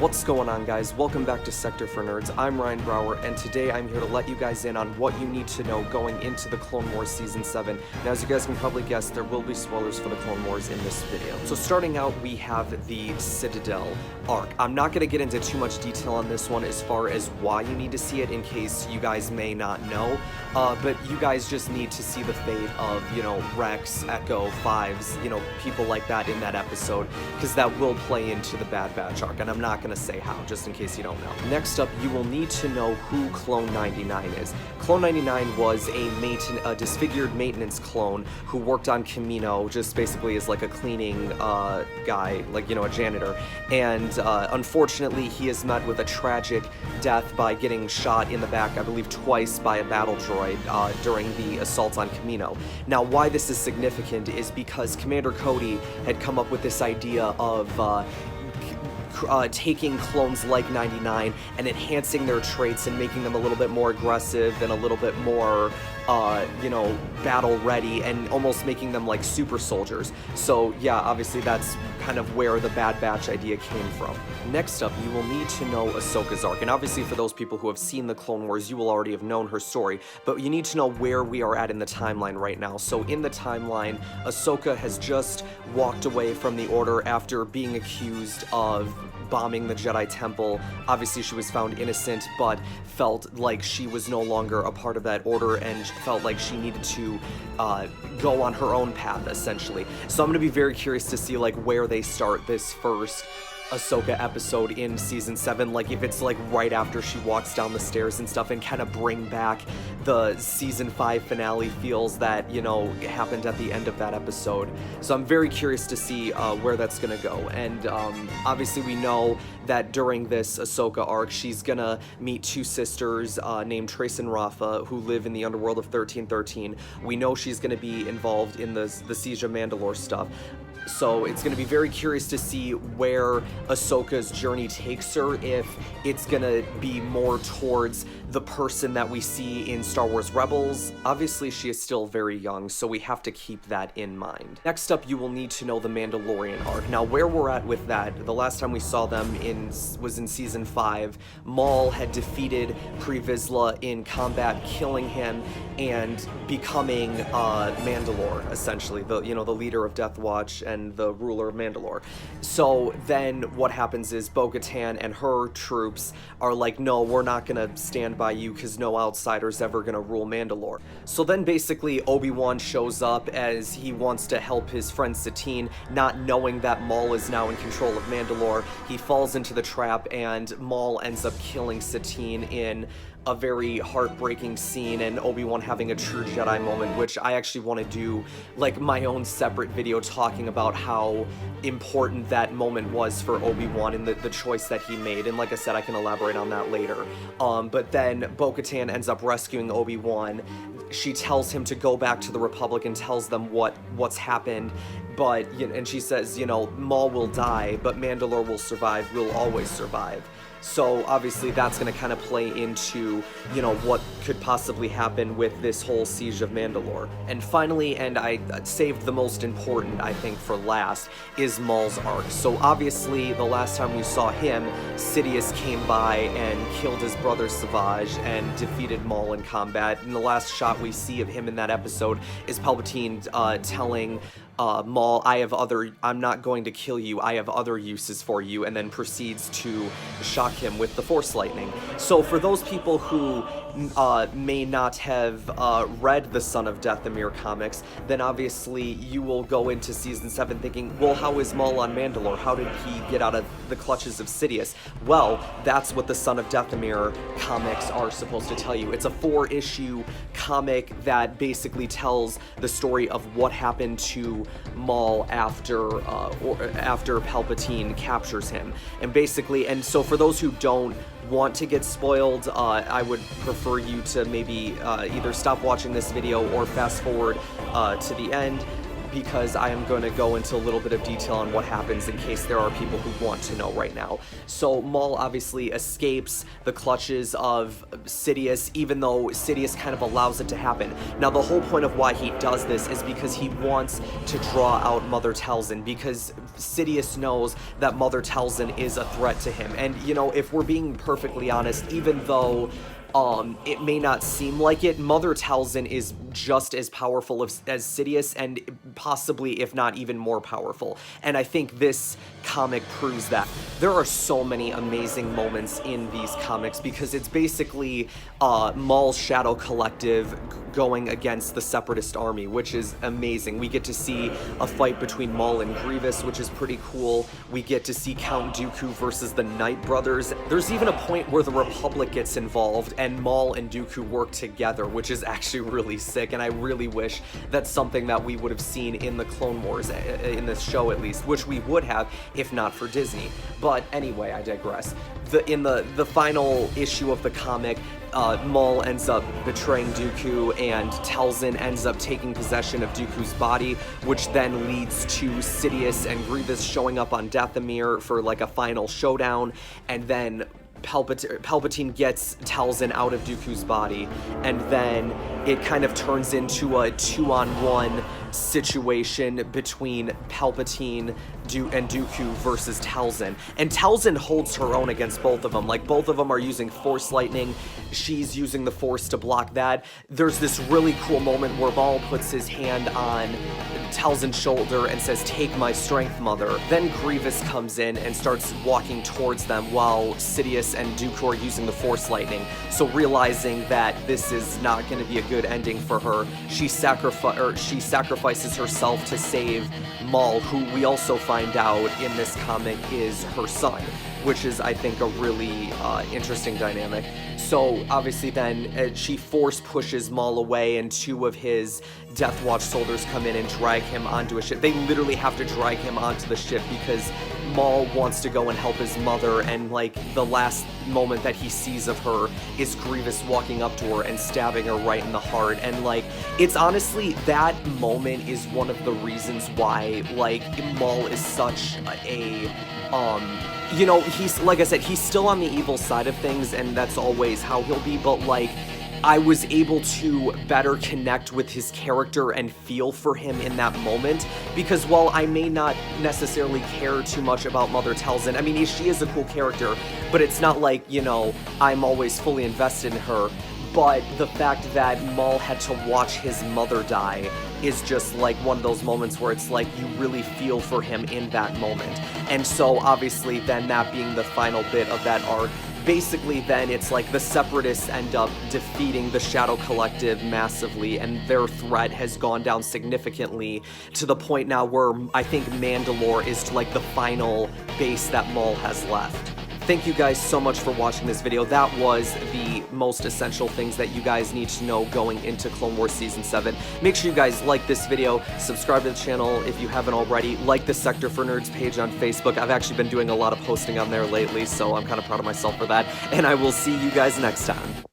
What's going on, guys? Welcome back to Sector for Nerds. I'm Ryan Brower, and today I'm here to let you guys in on what you need to know going into the Clone Wars Season 7. Now, as you guys can probably guess, there will be spoilers for the Clone Wars in this video. So starting out, we have the Citadel arc. I'm not going to get into too much detail on this one as far as why you need to see it, in case you guys may not know, but you guys just need to see the fate of, Rex, Echo, Fives, people like that in that episode, because that will play into the Bad Batch arc, and I'm not going to say how, just in case you don't know. Next up, you will need to know who Clone 99 is. Clone 99 was a disfigured maintenance clone who worked on Kamino, just basically as like a cleaning guy, like, a janitor, and unfortunately he is met with a tragic death by getting shot in the back, I believe twice, by a battle droid during the assault on Kamino. Now, why this is significant is because Commander Cody had come up with this idea of taking clones like 99 and enhancing their traits and making them a little bit more aggressive and a little bit more, battle ready, and almost making them like super soldiers. So yeah, obviously that's kind of where the Bad Batch idea came from. Next up, you will need to know Ahsoka's arc, and obviously for those people who have seen the Clone Wars, you will already have known her story, but you need to know where we are at in the timeline right now. So in the timeline, Ahsoka has just walked away from the Order after being accused of bombing the Jedi Temple. Obviously she was found innocent, but felt like she was no longer a part of that Order and felt like she needed to go on her own path, essentially. So I'm going to be very curious to see like where they start this first Ahsoka episode in Season 7, like if it's like right after she walks down the stairs and stuff, and kind of bring back the Season 5 finale feels that, happened at the end of that episode. So I'm very curious to see where that's gonna go. And obviously we know that during this Ahsoka arc, she's gonna meet two sisters named Trace and Rafa, who live in the underworld of 1313. We know she's gonna be involved in the Siege of Mandalore stuff. So it's going to be very curious to see where Ahsoka's journey takes her, if it's going to be more towards the person that we see in Star Wars Rebels. Obviously, she is still very young, so we have to keep that in mind. Next up, you will need to know the Mandalorian arc. Now, where we're at with that, the last time we saw them was in Season 5. Maul had defeated Pre Vizsla in combat, killing him and becoming Mandalore, essentially, the leader of Death Watch and the ruler of Mandalore. So then what happens is Bo-Katan and her troops are like, no, we're not gonna stand by you because no outsider's ever gonna rule Mandalore. So then basically Obi-Wan shows up as he wants to help his friend Satine, not knowing that Maul is now in control of Mandalore. He falls into the trap and Maul ends up killing Satine in a very heartbreaking scene, and Obi-Wan having a true Jedi moment, which I actually want to do like my own separate video talking about how important that moment was for Obi-Wan and the choice that he made. And like I said, I can elaborate on that later. But then Bo-Katan ends up rescuing Obi-Wan. She tells him to go back to the Republic and tells them what's happened. But, and she says, Maul will die, but Mandalore will survive. We'll always survive. So obviously that's going to kind of play into, what could possibly happen with this whole Siege of Mandalore. And finally, and I saved the most important, I think, for last, is Maul's arc. So obviously the last time we saw him, Sidious came by and killed his brother Savage and defeated Maul in combat. And the last shot we see of him in that episode is Palpatine telling Maul, I'm not going to kill you, I have other uses for you, and then proceeds to shock him with the Force lightning. So for those people who may not have read the Son of Dathomir comics, then obviously you will go into Season 7 thinking, well, how is Maul on Mandalore? How did he get out of the clutches of Sidious? Well, that's what the Son of Dathomir comics are supposed to tell you. It's a 4-issue comic that basically tells the story of what happened to Maul after Palpatine captures him. And so for those who don't want to get spoiled, I would prefer you to maybe either stop watching this video or fast forward to the end. because I am going to go into a little bit of detail on what happens in case there are people who want to know right now. So Maul obviously escapes the clutches of Sidious, even though Sidious kind of allows it to happen. Now, the whole point of why he does this is because he wants to draw out Mother Talzin, because Sidious knows that Mother Talzin is a threat to him. And, you know, if we're being perfectly honest, even though it may not seem like it, Mother Talzin is just as powerful as Sidious, and possibly, if not even more powerful. And I think this comic proves that. There are so many amazing moments in these comics, because it's basically Maul's Shadow Collective going against the Separatist army, which is amazing. We get to see a fight between Maul and Grievous, which is pretty cool. We get to see Count Dooku versus the Night Brothers. There's even a point where the Republic gets involved, and Maul and Dooku work together, which is actually really sick, and I really wish that's something that we would have seen in the Clone Wars, in this show at least, which we would have if not for Disney. But anyway, I digress. In the final issue of the comic, Maul ends up betraying Dooku, and Talzin ends up taking possession of Dooku's body, which then leads to Sidious and Grievous showing up on Dathomir for like a final showdown, and then Palpatine gets Talzin out of Dooku's body, and then it kind of turns into a 2-on-1 situation between Palpatine and Dooku versus Talzin. And Talzin holds her own against both of them. Like, both of them are using Force Lightning. She's using the Force to block that. There's this really cool moment where Maul puts his hand on Talzin's shoulder and says, "Take my strength, mother." Then Grievous comes in and starts walking towards them while Sidious and Dooku are using the Force Lightning. So realizing that this is not going to be a good ending for her, she sacrifices herself to save Maul, who we also find out in this comic is her son, which is, I think, a really interesting dynamic. So obviously then she force pushes Maul away, and two of his Death Watch soldiers come in and drag him onto a ship. They literally have to drag him onto the ship because Maul wants to go and help his mother, and like the last moment that he sees of her is Grievous walking up to her and stabbing her right in the heart. And like, it's honestly, that moment is one of the reasons why like Maul is such a you know, he's, like I said, he's still on the evil side of things, and that's always how he'll be, but like, I was able to better connect with his character and feel for him in that moment, because while I may not necessarily care too much about Mother Talzin, I mean, she is a cool character, but it's not like, you know, I'm always fully invested in her. But the fact that Maul had to watch his mother die is just like one of those moments where it's like you really feel for him in that moment. And so obviously then that being the final bit of that arc, basically then it's like the Separatists end up defeating the Shadow Collective massively, and their threat has gone down significantly to the point now where I think Mandalore is like the final base that Maul has left. Thank you guys so much for watching this video. That was the most essential things that you guys need to know going into Clone Wars Season 7. Make sure you guys like this video, subscribe to the channel if you haven't already, like the Sector for Nerds page on Facebook. I've actually been doing a lot of posting on there lately, so I'm kind of proud of myself for that, and I will see you guys next time.